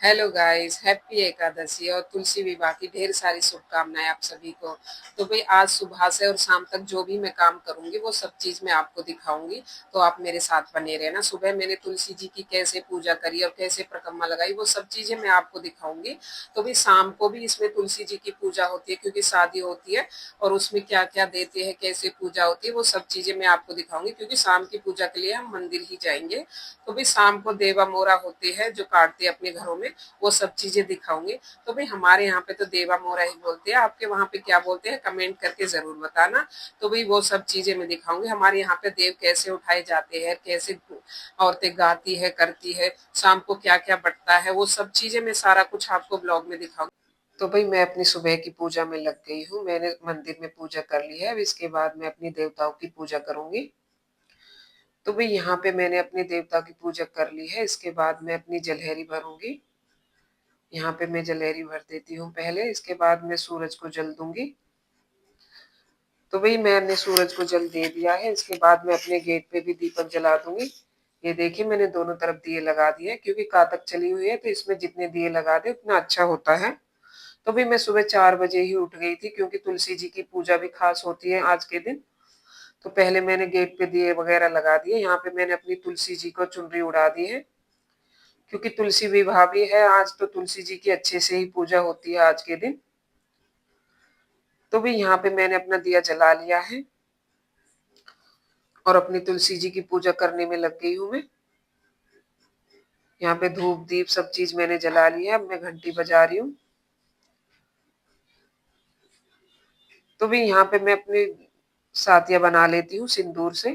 Hello guys, happy Ekadashi और तुलसी विवाह की ढेर सारी शुभकामनाएं आप सभी को। तो भाई आज सुबह से और शाम तक जो भी मैं काम करूंगी वो सब चीज मैं आपको दिखाऊंगी। तो आप मेरे साथ बने रहना। सुबह मैंने तुलसी जी की कैसे पूजा करी और कैसे परिक्रमा लगाई वो सब चीजें मैं आपको दिखाऊंगी। तो भाई शाम को भी इसमें तुलसी जी की पूजा होती है क्योंकि शादी होती है और उसमें क्या क्या देते हैं, कैसे पूजा होती है वो सब चीजें मैं आपको दिखाऊंगी क्योंकि शाम की पूजा के लिए हम मंदिर ही जाएंगे। तो भाई शाम को देवा मोरा होते हैं जो काटते हैं अपने घरों में, वो सब चीजें दिखाऊंगी। तो भाई हमारे यहाँ पे तो देवा मोरा ही बोलते हैं, आपके वहां पे क्या बोलते हैं कमेंट करके जरूर बताना। तो भाई वो सब चीजें मैं दिखाऊंगी। हमारे यहाँ पे देव कैसे उठाए जाते हैं, कैसे औरतें गाती है करती है, शाम को क्या क्या बटता है, वो सब चीजें मैं सारा कुछ आपको ब्लॉग में दिखाऊंगी। तो भाई मैं अपनी सुबह की पूजा में लग गई हूँ। मैंने मंदिर में पूजा कर ली है। अब इसके बाद मैं अपनी देवताओं की पूजा करूंगी। तो भाई यहाँ पे मैंने अपने देवता की पूजा कर ली है। इसके बाद मैं अपनी जलहरी भरूंगी। यहाँ पे मैं जलेरी भर देती हूँ पहले, इसके बाद मैं सूरज को जल दूंगी। तो भाई मैंने सूरज को जल दे दिया है। इसके बाद मैं अपने गेट पे भी दीपक जला दूंगी। ये देखिए मैंने दोनों तरफ दिए लगा दिए क्योंकि कातक चली हुई है तो इसमें जितने दिए लगा दे उतना अच्छा होता है। तो भाई मैं सुबह 4 बजे ही उठ गई थी क्योंकि तुलसी जी की पूजा भी खास होती है आज के दिन। तो पहले मैंने गेट पे दिए वगैरह लगा दिए। यहाँ पे मैंने अपनी तुलसी जी को चुनरी उड़ा दी है क्योंकि तुलसी विवाह भी है आज, तो तुलसी जी की अच्छे से ही पूजा होती है आज के दिन। तो भी यहाँ पे मैंने अपना दिया जला लिया है और अपनी तुलसी जी की पूजा करने में लग गई हूँ मैं। यहाँ पे धूप दीप सब चीज मैंने जला लिया है। अब मैं घंटी बजा रही हूँ। तो भी यहाँ पे मैं अपनी सातिया बना लेती हूँ सिंदूर से।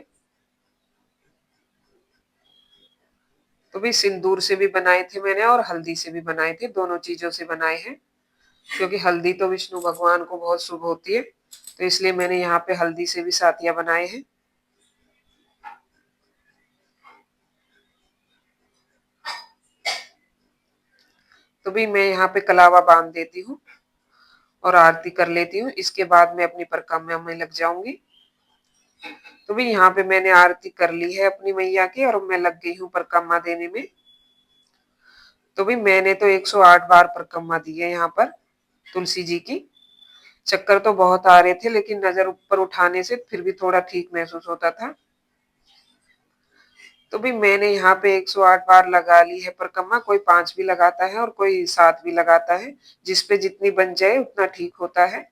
तो भी सिंदूर से भी बनाए थे मैंने और हल्दी से भी बनाए थे, दोनों चीजों से बनाए हैं क्योंकि हल्दी तो विष्णु भगवान को बहुत शुभ होती है। तो इसलिए मैंने यहाँ पे हल्दी से भी सातिया बनाए हैं। तो भी मैं यहाँ पे कलावा बांध देती हूँ और आरती कर लेती हूँ। इसके बाद मैं अपनी परिक्रमा में लग जाऊंगी। तो भी यहाँ पे मैंने आरती कर ली है अपनी मैया की और मैं लग गई हूँ परिक्रमा देने में। तो भी मैंने तो 108 बार परिक्रमा दी है यहाँ पर तुलसी जी की। चक्कर तो बहुत आ रहे थे लेकिन नजर ऊपर उठाने से फिर भी थोड़ा ठीक महसूस होता था। तो भी मैंने यहाँ पे 108 बार लगा ली है परिक्रमा। कोई 5 भी लगाता है और कोई 7 भी लगाता है, जिसपे जितनी बन जाए उतना ठीक होता है।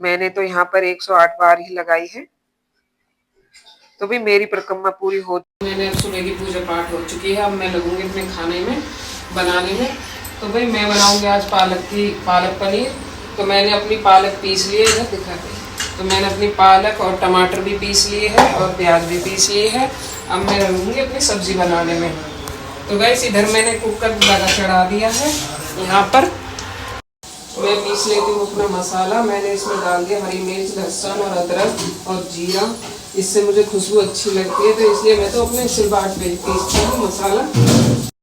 मैंने तो यहाँ पर 108 बार ही लगाई है। तो भी मेरी परिक्रमा पूरी हो, मैंने सुबह की पूजा पाठ हो चुकी है। अब मैं लगूंगी अपने खाने में बनाने में। तो भाई मैं बनाऊंगी आज पालक पनीर। तो मैंने अपनी पालक पीस ली है, इधर दिखा दी। तो मैंने अपनी पालक और टमाटर भी पीस लिए है और प्याज भी पीस लिए है। अब मैं लगूंगी अपनी सब्जी बनाने में। तो गैस इधर मैंने कुकर चढ़ा दिया है। यहाँ पर मैं पीस लेती हूँ अपना मसाला। मैंने इसमें डाल दिया हरी मिर्च, लहसुन और अदरक और जीरा। इससे मुझे खुशबू अच्छी लगती है तो इसलिए मैं तो अपने सिलबाट पे पीसती हूँ मसाला।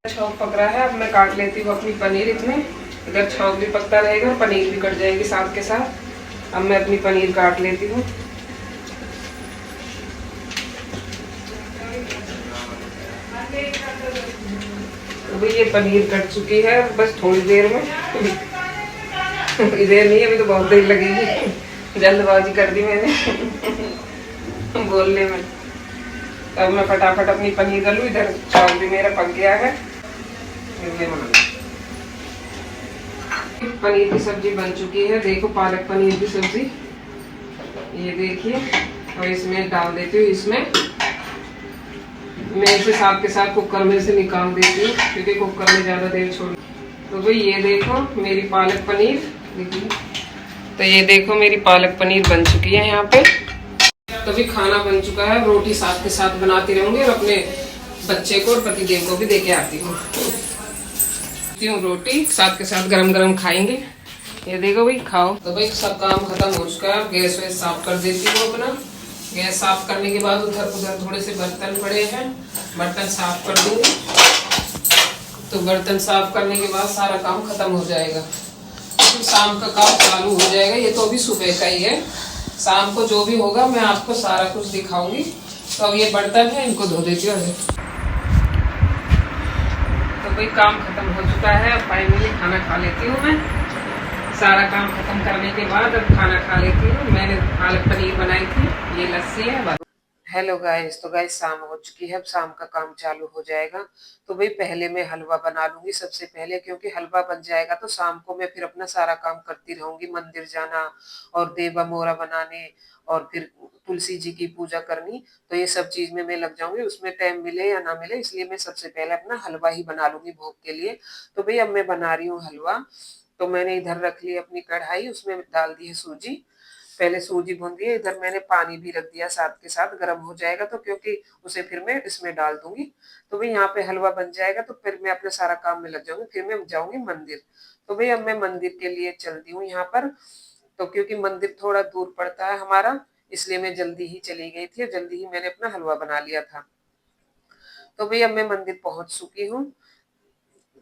छौंक पक रहा है। अब मैं काट लेती हूँ अपनी पनीर। इसमें इधर छौंक भी पकता रहेगा और पनीर भी कट जाएगी साथ के साथ। अब मैं अपनी पनीर काट लेती हूँ। तो ये पनीर कट चुकी है बस थोड़ी देर में। देर नहीं, अभी तो बहुत देर लगेगी, जल्दबाजी कर दी मैंने बोलने में। तब मैं फटाफट अपनी पनीर कर लूँ। इधर चावल भी मेरा पक गया है। पनीर की सब्जी बन चुकी है। देखो पालक पनीर की सब्जी, ये देखिए। और इसमें डाल देती हूँ। इसमें मैं इसे साथ के साथ कुकर में से निकाल देती हूँ क्योंकि कुकर में ज्यादा देर छोड़। तो भाई ये देखो मेरी पालक पनीर, देखिए। तो ये देखो मेरी पालक पनीर बन चुकी है यहाँ पे। तो भी खाना बन चुका है। रोटी साथ के साथ बनाती रहूंगी और अपने बच्चे को और पतिदेव को भी देके आती हूँ। रोटी साथ के साथ गरम गरम खाएंगे। ये देखो भाई खाओ। तो भाई सब काम खत्म हो चुका है। गैस वैस साफ कर देती हूँ अपना। गैस साफ करने के बाद उधर उधर थोड़े से बर्तन पड़े हैं, बर्तन साफ कर दूंगी। तो बर्तन साफ करने के बाद सारा काम खत्म हो जाएगा। तो शाम का काम चालू हो जाएगा। ये तो अभी सुबह का ही है। शाम को जो भी होगा मैं आपको सारा कुछ दिखाऊंगी। तो अब ये बर्तन है, इनको धो देती हूँ। तो भाई काम खत्म हो चुका है, अब फाइनली खाना खा लेती हूँ मैं। सारा काम खत्म करने के बाद अब खाना खा लेती हूँ। मैंने पालक पनीर बनाई थी, ये लस्सी है। हेलो गाइस, तो गाइस शाम हो चुकी है, अब शाम का काम चालू हो जाएगा। तो भाई पहले मैं हलवा बना लूंगी सबसे पहले, क्योंकि हलवा बन जाएगा तो शाम को मैं फिर अपना सारा काम करती रहूंगी, मंदिर जाना और देवा मोरा बनाने और फिर तुलसी जी की पूजा करनी। तो ये सब चीज में मैं लग जाऊंगी, उसमें टाइम मिले या ना मिले, इसलिए मैं सबसे पहले अपना हलवा ही बना लूंगी भोग के लिए। तो भाई अब मैं बना रही हूँ हलवा। तो मैंने इधर रख ली अपनी कढ़ाई, उसमें डाल दी है सूजी। पहले सूजी भून दी है, इधर मैंने पानी भी रख दिया साथ के साथ, गर्म हो जाएगा तो, क्योंकि उसे फिर मैं इसमें डाल दूंगी। तो भाई यहाँ पे हलवा बन जाएगा तो फिर मैं अपने सारा काम में लग जाऊंगी, फिर मैं जाऊंगी मंदिर। तो भाई अब मैं मंदिर के लिए चलती हूँ यहाँ पर। तो क्योंकि मंदिर थोड़ा दूर पड़ता है हमारा, इसलिए मैं जल्दी ही चली गई थी, जल्दी ही मैंने अपना हलवा बना लिया था। तो भाई अब मैं मंदिर पहुंच चुकी हूँ।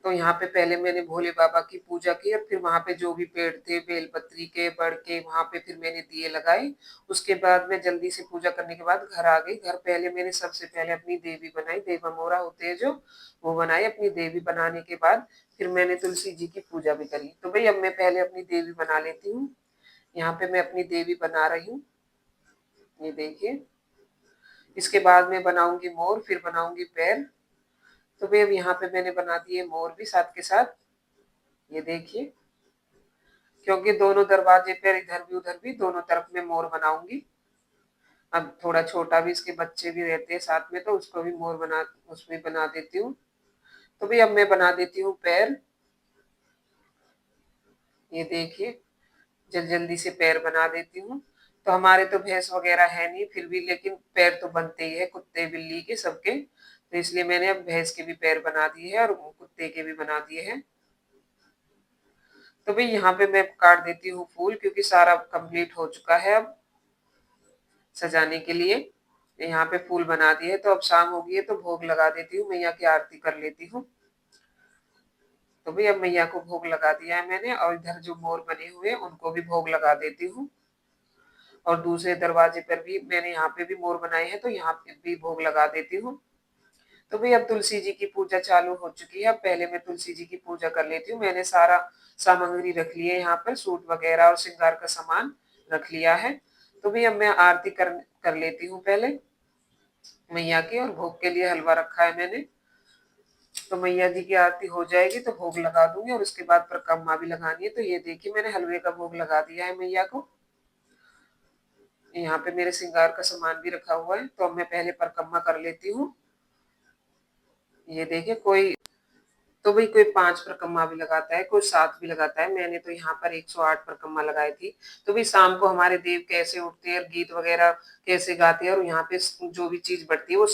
तो यहाँ पे पहले मैंने भोले बाबा की पूजा की और फिर वहां पे जो भी पेड़ थे बेलपत्री के बड़ के, वहां पे फिर मैंने दिए लगाए। उसके बाद मैं जल्दी से पूजा करने के बाद घर आ गई। घर पहले मैंने सबसे पहले अपनी देवी बनाई, देवा मोरा होते हैं जो, वो बनाई। अपनी देवी बनाने के बाद फिर मैंने तुलसी जी की पूजा भी करी। तो भाई अब मैं पहले अपनी देवी बना लेती हूँ। यहाँ पे मैं अपनी देवी बना रही हूँ, ये देखिए। इसके बाद मैं बनाऊंगी मोर, फिर बनाऊंगी पैर। तो भाई अब यहाँ पे मैंने बना दिए मोर भी साथ के साथ, ये देखिए। क्योंकि दोनों दरवाजे पर इधर भी उधर भी दोनों तरफ में मोर बनाऊंगी। अब थोड़ा छोटा भी, इसके बच्चे भी रहते हैं साथ में, तो उसको भी मोर बना, उसमें बना देती हूँ। तो भाई अब मैं बना देती हूँ पैर, ये देखिए। जल्दी से पैर बना देती हूँ। तो हमारे तो भैंस वगैरह है नहीं, फिर भी लेकिन पैर तो बनते ही है, कुत्ते बिल्ली के सबके। तो इसलिए मैंने अब भैंस के भी पैर बना दिए हैं और कुत्ते के भी बना दिए हैं। तो भाई यहाँ पे मैं काट देती हूँ फूल, क्योंकि सारा कंप्लीट हो चुका है अब सजाने के लिए। यहाँ पे फूल बना दिए, तो अब शाम हो गई है तो भोग लगा देती हूँ, मैया की आरती कर लेती हूँ। तो भाई अब मैया को भोग लगा दिया है मैंने, और इधर जो मोर बने हुए हैं उनको भी भोग लगा देती हूँ। और दूसरे दरवाजे पर भी मैंने यहाँ पे भी मोर बनाए हैं, तो यहाँ पे भी भोग लगा देती हूँ। तो भाई अब तुलसी जी की पूजा चालू हो चुकी है। अब पहले मैं तुलसी जी की पूजा कर लेती हूँ। मैंने सारा सामग्री रख ली है, यहाँ पर सूट वगैरह और श्रृंगार का सामान रख लिया है। तो भाई अब मैं आरती कर लेती हूँ पहले मैया की, और भोग के लिए हलवा रखा है मैंने। तो मैया जी की आरती हो जाएगी तो भोग लगा दूंगी, और उसके बाद परिक्रमा भी लगानी है। तो ये देखिए मैंने हलवे का भोग लगा दिया है मैया को। यहाँ पे मेरे श्रृंगार का सामान भी रखा हुआ है। तो अब मैं पहले परिक्रमा कर लेती हूँ, ये देखिए। कोई तो भाई कोई 5 परिक्रमा भी लगाता है, कोई 7 भी लगाता है। मैंने तो यहाँ पर 108 परिक्रमा लगाई थी। तो भाई शाम को हमारे देव कैसे उठते हैं, गीत वगैरह कैसे गाते हैं, और यहाँ पे जो भी चीज बढ़ती है वो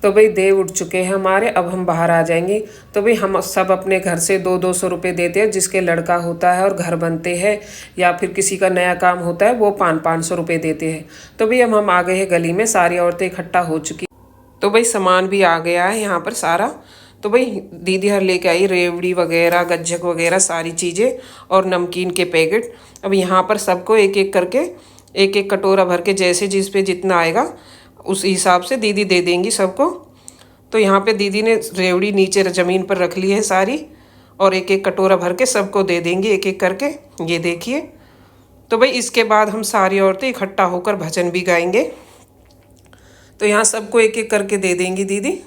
तो भाई देव उठ चुके हैं हमारे, अब हम बाहर आ जाएंगे। तो भाई हम सब अपने घर से 200-200 रुपये देते हैं, जिसके लड़का होता है और घर बनते हैं या फिर किसी का नया काम होता है वो 500-500 रुपये देते हैं। तो भाई हम आ गए हैं गली में, सारी औरतें इकट्ठा हो चुकी। तो भाई सामान भी आ गया है यहाँ पर सारा। तो भाई दीदी हर लेके आई रेवड़ी वगैरह, गज्जक वगैरह सारी चीज़ें और नमकीन के पैकेट। अब यहाँ पर सबको एक एक करके एक एक कटोरा भर के जैसे जिस पे जितना आएगा उस हिसाब से दीदी दे देंगी सबको। तो यहाँ पे दीदी ने रेवड़ी नीचे ज़मीन पर रख ली है सारी और एक एक कटोरा भर के सबको दे देंगी एक एक करके, ये देखिए। तो भाई इसके बाद हम सारी औरतें इकट्ठा होकर भजन भी गाएंगे। तो यहाँ सबको एक एक करके दे देंगी दीदी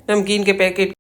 नमकीन के पैकेट।